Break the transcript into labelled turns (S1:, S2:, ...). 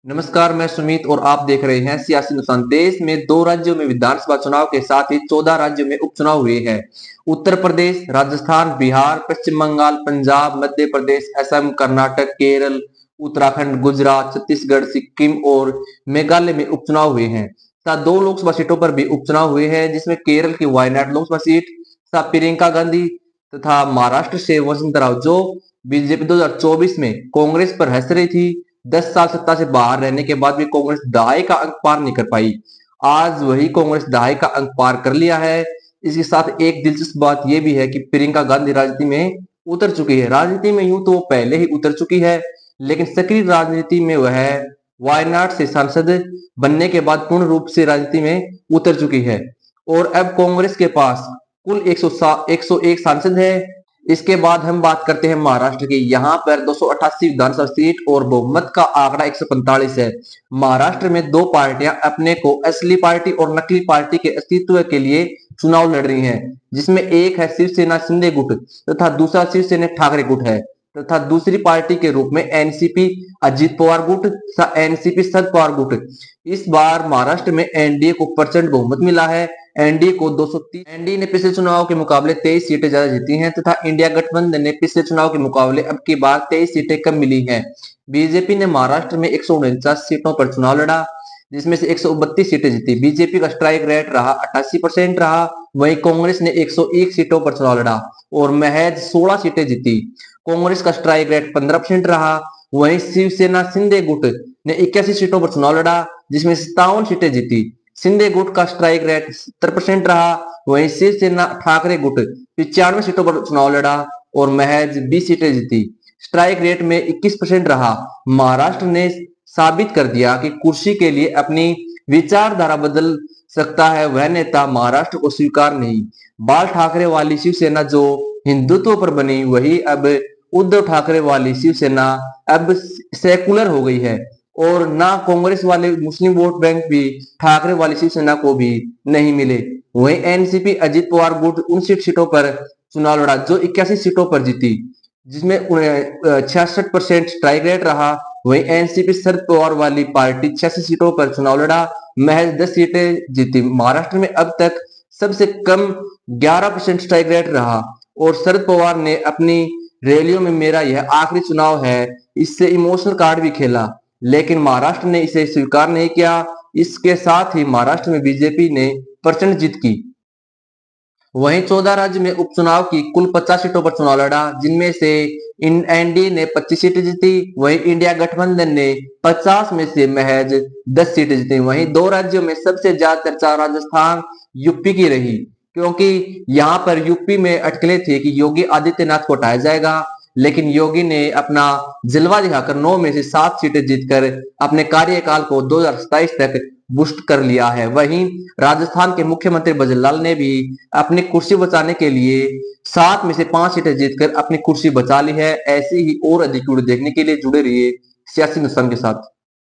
S1: नमस्कार, मैं सुमित और आप देख रहे हैं सियासी नुकसान। देश में 2 राज्यों में विधानसभा चुनाव के साथ ही 14 राज्यों में उपचुनाव हुए हैं। उत्तर प्रदेश, राजस्थान, बिहार, पश्चिम बंगाल, पंजाब, मध्य प्रदेश, असम, कर्नाटक, केरल, उत्तराखंड, गुजरात, छत्तीसगढ़, सिक्किम और मेघालय में उपचुनाव हुए हैं। साथ 2 लोकसभा सीटों पर भी उपचुनाव हुए हैं, जिसमें केरल की वायनाड लोकसभा सीट प्रियंका गांधी तथा महाराष्ट्र से वसुंधरा जो बीजेपी 2024 में कांग्रेस पर हंस रही थी। 10 साल सत्ता से बाहर रहने के बाद भी कांग्रेस दहाई का अंक पार नहीं कर पाई। आज वही कांग्रेस दहाई का अंक पार कर लिया है। इसके साथ एक दिलचस्प बात यह भी है कि प्रियंका गांधी राजनीति में उतर चुकी है। राजनीति में यूं तो वो पहले ही उतर चुकी है, लेकिन सक्रिय राजनीति में वह वायनाड से सांसद बनने के बाद पूर्ण रूप से राजनीति में उतर चुकी है और अब कांग्रेस के पास कुल 101 सांसद है। इसके बाद हम बात करते हैं महाराष्ट्र की। यहाँ पर 288 विधानसभा सीट और बहुमत का आंकड़ा 145 है। महाराष्ट्र में 2 पार्टियां अपने को असली पार्टी और नकली पार्टी के अस्तित्व के लिए चुनाव लड़ रही हैं, जिसमें एक है शिवसेना शिंदे गुट तथा दूसरा शिवसेना ठाकरे गुट है तथा दूसरी पार्टी के रूप में एनसीपी अजित पवार गुट तथा एनसीपी शरद पवार गुट। इस बार महाराष्ट्र में एनडीए को प्रचंड बहुमत मिला है। एनडीए को 230। एनडीए ने पिछले चुनाव के मुकाबले 23 सीटें ज्यादा जीती हैं तथा इंडिया गठबंधन ने पिछले चुनाव के मुकाबले अब की बार 23 सीटें कम मिली हैं। बीजेपी ने महाराष्ट्र में 149 सीटों पर चुनाव लड़ा, जिसमें से 132 सीटें जीती। बीजेपी का स्ट्राइक रेट रहा 88% रहा। वहीं कांग्रेस ने 101 सीटों पर चुनाव लड़ा और महज 16 सीटें जीती। कांग्रेस का स्ट्राइक रेट 15% रहा। वहीं शिवसेना शिंदे गुट ने 81 सीटों पर चुनाव लड़ा, जिसमें 57 सीटें जीती। शिंदे गुट का स्ट्राइक रेट 70% रहा। वहीं शिवसेना ठाकरे गुट 95 सीटों पर चुनाव लड़ा और महज 20 सीटें जीती। स्ट्राइक रेट में 21% रहा। महाराष्ट्र ने साबित कर दिया कि कुर्सी के लिए अपनी विचारधारा बदल सकता है वह नेता महाराष्ट्र को स्वीकार नहीं। बाल ठाकरे वाली शिवसेना जो हिंदुत्व पर बनी, वही अब उद्धव ठाकरे वाली शिवसेना अब सेकुलर हो गई है और ना कांग्रेस वाले मुस्लिम वोट बैंक भी ठाकरे वाली शिवसेना को भी नहीं मिले। वहीं एनसीपी अजित पवार गुट 59 सीटों पर चुनाव लड़ा जो 81 सीटों पर जीती, जिसमें 66% स्ट्राइक रेट रहा। वहीं एनसीपी शरद पवार वाली पार्टी 86 सीटों पर चुनाव लड़ा, महज 10 सीटें जीती। महाराष्ट्र में अब तक सबसे कम 11% स्ट्राइक रेट रहा और शरद पवार ने अपनी रैलियों में मेरा यह आखिरी चुनाव है इससे इमोशनल कार्ड भी खेला, लेकिन महाराष्ट्र ने इसे स्वीकार नहीं किया। इसके साथ ही महाराष्ट्र में बीजेपी ने प्रचंड जीत की। वहीं 14 राज्य में उपचुनाव की कुल 50 सीटों पर चुनाव लड़ा, जिनमें से एनडीए ने 25 सीटें जीती। वहीं इंडिया गठबंधन ने 50 में से महज 10 सीटें जीती। वहीं 2 राज्यों में सबसे ज्यादा चर्चा राजस्थान यूपी की रही, क्योंकि यहाँ पर यूपी में अटकलें थी कि योगी आदित्यनाथ को हटाया जाएगा, लेकिन योगी ने अपना जलवा दिखाकर 9 में से 7 सीटें जीतकर अपने कार्यकाल को 2027 तक बुस्ट कर लिया है। वहीं राजस्थान के मुख्यमंत्री भजनलाल ने भी अपनी कुर्सी बचाने के लिए 7 में से 5 सीटें जीतकर अपनी कुर्सी बचा ली है। ऐसी ही और अधिक वीडियो देखने के लिए जुड़े रहिए सियासी नुकसान के साथ।